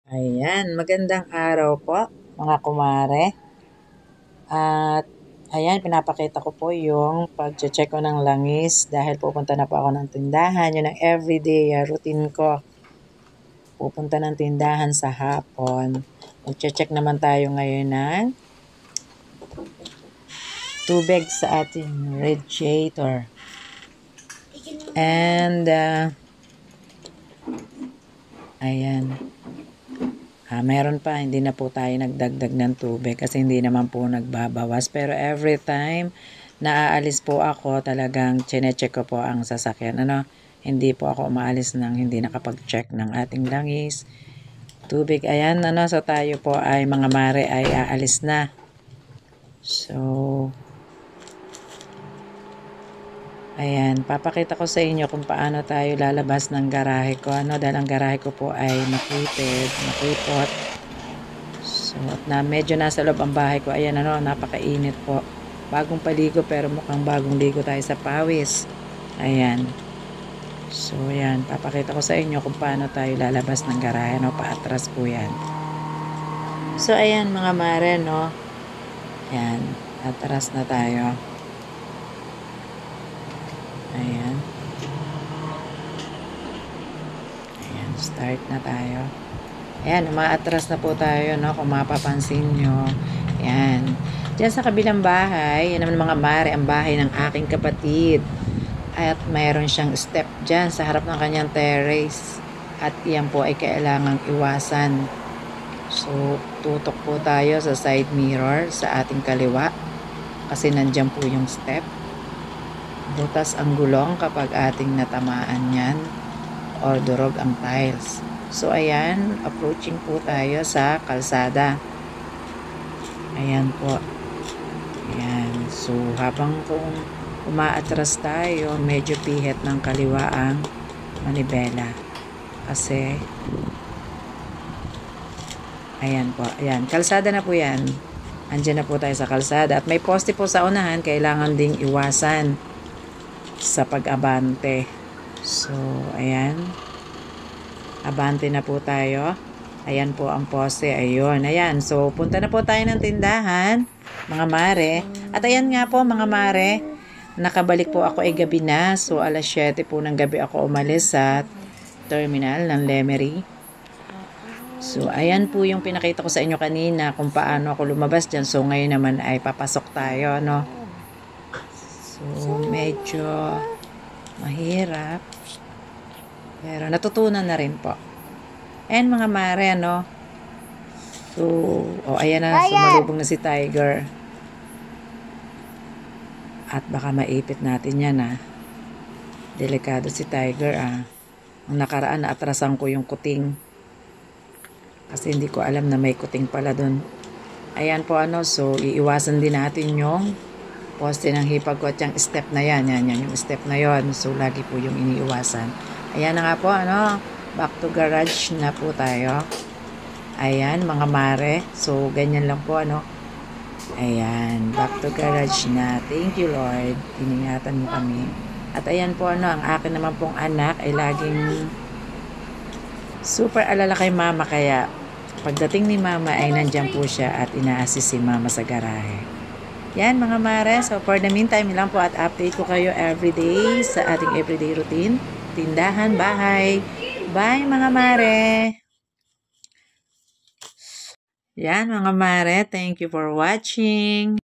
Ayan, magandang araw po mga kumare. At ayan, pinapakita ko po yung pag-check ko ng langis dahil pupunta na po ako ng tindahan. Yun ang everyday routine ko. Pupunta ng tindahan sa hapon. Mag-check naman tayo ngayon ng tubig sa ating radiator. And ayan. Meron pa, hindi na po tayo nagdagdag ng tubig kasi hindi naman po nagbabawas. Pero every time na aalis po ako, talagang chinecheck ko po ang sasakyan. Hindi po ako umaalis ng hindi nakapag-check ng ating langis. Tubig, ayan, so tayo po ay mga mare ay aalis na. So, ayan, papakita ko sa inyo kung paano tayo lalabas ng garahe ko. Dahil ang garahe ko po ay makipot. So, at medyo nasa loob ang bahay ko. Ayan, napakainit po. Bagong paligo pero mukhang bagong ligo tayo sa pawis. Ayan. So, ayan, papakita ko sa inyo kung paano tayo lalabas ng garahe. Paatras po yan. So, ayan mga mare, Ayan, atras na tayo. Ayan. Ayan, start na tayo. Ayan, umaatras na po tayo, kung mapapansin nyo. Ayan. Diyan sa kabilang bahay, yan naman mga mare, ang bahay ng aking kapatid. At mayroon siyang step dyan sa harap ng kanyang terrace. At iyan po ay kailangang iwasan. So, tutok po tayo sa side mirror sa ating kaliwa. Kasi nandyan po yung step. Butas ang gulong kapag ating natamaan yan or durog ang tiles. So, ayan, approaching po tayo sa kalsada. Ayan po. Ayan. So, habang kung umaatras tayo, medyo pihit ng kaliwa ang manibela. Kasi, ayan po. Ayan, kalsada na po yan. Andiyan na po tayo sa kalsada. At may poste po sa unahan, kailangan ding iwasan sa pag-abante. So, ayan. Abante na po tayo. Ayan po ang poste. Ayun. Ayan. So, punta na po tayo ng tindahan, mga mare. At ayan nga po, mga mare. Nakabalik po ako ay gabi na. So, alas 7 po ng gabi ako umalis sa terminal ng Lemery. So, ayan po yung pinakita ko sa inyo kanina kung paano ako lumabas dyan. So, ngayon naman ay papasok tayo, So, medyo mahirap. Pero natutunan na rin po. And mga mare, So, ayan na, sumalubong na si Tiger. At baka maipit natin yan, Delikado si Tiger, Ang nakaraan, naatrasan ko yung kuting. Kasi hindi ko alam na may kuting pala dun. Ayan po, so, iiwasan din natin yung poste ng hipag ko at yung step na yan. Yan, yung step na yon. So, lagi po yung iniiwasan. Ayan na nga po, back to garage na po tayo. Ayan, mga mare. So, ganyan lang po, Ayan, back to garage na. Thank you, Lord. Iningatan mo kami. At ayan po, ang akin naman pong anak ay laging super alala kay mama. Kaya, pagdating ni mama ay nandyan po siya at ina-assist si mama sa garahe. Yan mga mare. So for the meantime lang po at update ko kayo everyday sa ating everyday routine. Tindahan, bahay. Bye mga mare. Yan mga mare. Thank you for watching.